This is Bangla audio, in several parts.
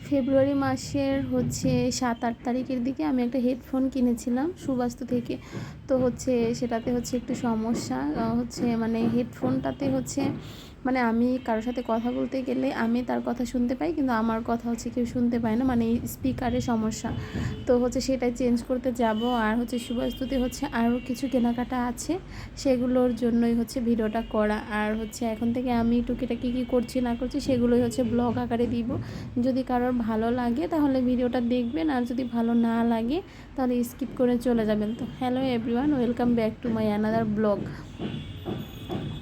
ফেব্রুয়ারি মাসের হচ্ছে 7-8 তারিখের দিকে আমি একটা হেডফোন কিনেছিলাম সুবাস্তু থেকে। তো হচ্ছে সেটাতে হচ্ছে একটু সমস্যা হচ্ছে, মানে হেডফোনটাতে হচ্ছে মানে আমি কারোর সাথে কথা বলতে গেলে আমি তার কথা শুনতে পাই, কিন্তু আমার কথা হচ্ছে কেউ শুনতে পায় না, মানে স্পিকারের সমস্যা। তো হচ্ছে সেটাই চেঞ্জ করতে যাব। আর হচ্ছে সুবাস্তুতে হচ্ছে আরও কিছু কেনাকাটা আছে, সেগুলোর জন্যই হচ্ছে ভিডিওটা করা। আর হচ্ছে এখন থেকে আমি টুকিটাকি কী করছি না করছি সেগুলোই হচ্ছে ব্লগ আকারে দিব। যদি কারোর ভালো লাগে তাহলে ভিডিওটা দেখবেন, আর যদি ভালো না লাগে তাহলে স্কিপ করে চলে যাবেন। তো hello everyone, welcome back to my another blog.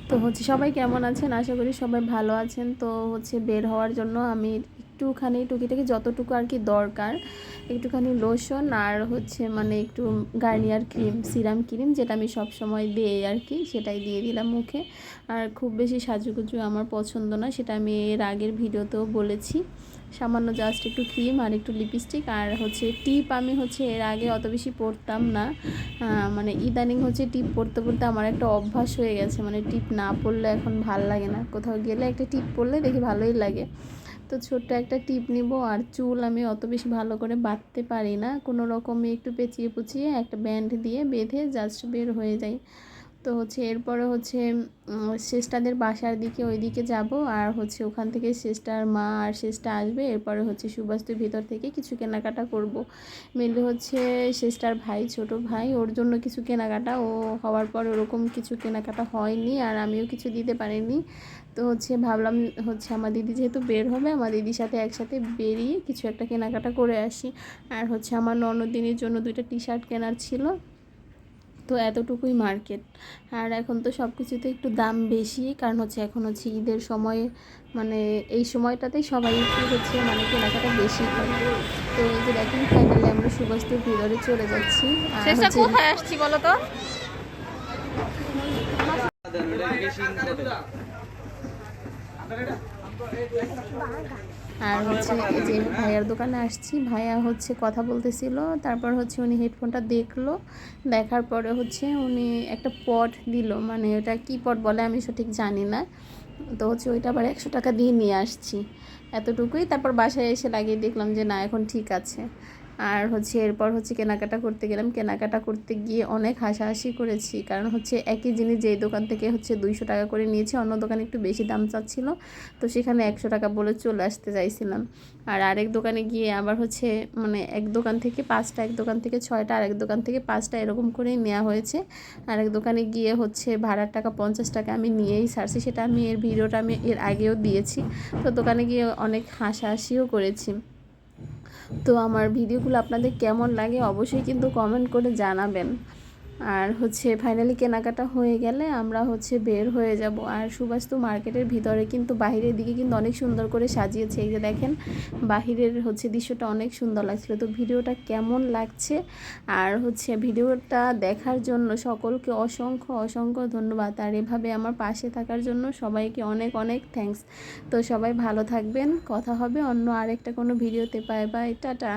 তো হচ্ছে সবাই কেমন আছেন, আশা করি সবাই ভালো আছেন। তো হচ্ছে বের হওয়ার জন্য আমি একটুখানি টুকিটাকি যতটুকু আর কি দরকার, একটুখানি লোশন আর হচ্ছে মানে একটু গার্নিয়ার ক্রিম, সিরাম ক্রিম, যেটা আমি সব সময় দিই আর কি, সেটাই দিয়ে দিলাম মুখে। আর খুব বেশি সাজুগুজু আমার পছন্দ না, সেটা আমি এর আগের ভিডিওতেও বলেছি। সামান্য জাস্ট একটু ক্রিম আর একটু লিপস্টিক আর হচ্ছে টিপ। আমি হচ্ছে এর আগে অত বেশি পরতাম না, মানে ইদানিং হচ্ছে টিপ পরতে পরতে আমার একটা অভ্যাস হয়ে গেছে, মানে টিপ না পরলে এখন ভাল লাগে না। কোথাও গেলে একটা টিপ পরলে দেখি ভালোই লাগে। তো ছোট্ট একটা টিপ নিব। আর চুল আমি অত বেশি ভালো করে বাঁধতে পারি না, কোনো রকমে একটু পেঁচিয়ে পুচিয়ে একটা ব্যান্ড দিয়ে বেঁধে জাস্ট বের হয়ে যাই। তো হচ্ছে এরপরে হচ্ছে সিস্টারদের বাসার দিকে ওই দিকে যাব। আর হচ্ছে ওখান থেকে সিস্টার মা আর সিস্টার আসবে। এরপরে হচ্ছে সুবাস্তুর ভিতর থেকে কিছু কেনাকাটা করব। মেনলি হচ্ছে সিস্টার ভাই, ছোট ভাই, ওর জন্য কিছু কেনাকাটা। ও হওয়ার পর ওরকম কিছু কেনাকাটা হয়নি, আর আমিও কিছু দিতে পারিনি। তো হচ্ছে ভাবলাম হচ্ছে আমার দিদি যেহেতু বের হবে, আমার দিদির সাথে একসাথে বেরিয়ে কিছু একটা কেনাকাটা করে আসি। আর হচ্ছে আমার ননদিনীর জন্য 2টা টি শার্ট কেনার ছিল। তো এতটুকুই মার্কেট। আর এখন তো সব কিছুতে একটু দাম বেশি, কারণ হচ্ছে এখন হচ্ছে ঈদের সময়, মানে এই সময়টাতেই সবাই একটু হচ্ছে মানে কেনাকাটা বেশি করে। তো এই যে দেখেন ফাইনালি আমরা সুবাস্তুর ভিতরে চলে যাচ্ছি। আর হচ্ছে কোথায় আসছি বলো তো? আর হচ্ছে এই যে ভাইয়ার দোকানে আসছি, ভাইয়া হচ্ছে কথা বলতেছিল, তারপর হচ্ছে উনি হেডফোনটা দেখলো, দেখার পরে হচ্ছে উনি একটা পট দিল, মানে ওটা কী পট বলে আমি সঠিক জানি না। তো হচ্ছে ওইটা আবার 100 টাকা দিয়ে নিয়ে আসছি, এতটুকুই। তারপর বাসায় এসে লাগিয়ে দেখলাম যে না, এখন ঠিক আছে। আর হচ্ছে এরপর হচ্ছে কেনাকাটা করতে গেলাম। কেনাকাটা করতে গিয়ে অনেক হাসাহাসি করেছি, কারণ হচ্ছে একই জিনিস যেই দোকান থেকে হচ্ছে 200 টাকা করে নিয়েছি, অন্য দোকানে একটু বেশি দাম চাচ্ছিল, তো সেখানে 100 টাকা বলে চলে আসতে চাইছিলাম। আর আরেক দোকানে গিয়ে আবার হচ্ছে মানে এক দোকান থেকে 5টা, এক দোকান থেকে 6টা, আর এক দোকান থেকে 5টা, এরকম করেই নেওয়া হয়েছে। আরেক দোকানে গিয়ে হচ্ছে ভাড়ার টাকা 50 টাকা আমি নিয়েই ছাড়ছি, সেটা আমি এর ভিডিওটা আমি এর আগেও দিয়েছি। তো দোকানে গিয়ে অনেক হাসাহাসিও করেছি। তো আমার ভিডিওগুলো আপনাদের কেমন লাগে অবশ্যই কিন্তু কমেন্ট করে জানাবেন। আর হচ্ছে ফাইনালি কেনাকাটা হয়ে গেলে আমরা হচ্ছে বের হয়ে যাব। আর সুবাস্তু মার্কেটের ভিতরে কিন্তু বাহিরের দিকে কিন্তু অনেক সুন্দর করে সাজিয়েছে, এই যে দেখেন বাহিরের হচ্ছে দৃশ্যটা অনেক সুন্দর লাগছিল। তো ভিডিওটা কেমন লাগছে, আর হচ্ছে ভিডিওটা দেখার জন্য সকলকে অসংখ্য অসংখ্য ধন্যবাদ। আর এভাবে আমার পাশে থাকার জন্য সবাইকে অনেক অনেক থ্যাঙ্কস। তো সবাই ভালো থাকবেন, কথা হবে অন্য আরেকটা কোনো ভিডিওতে। Bye bye, tata.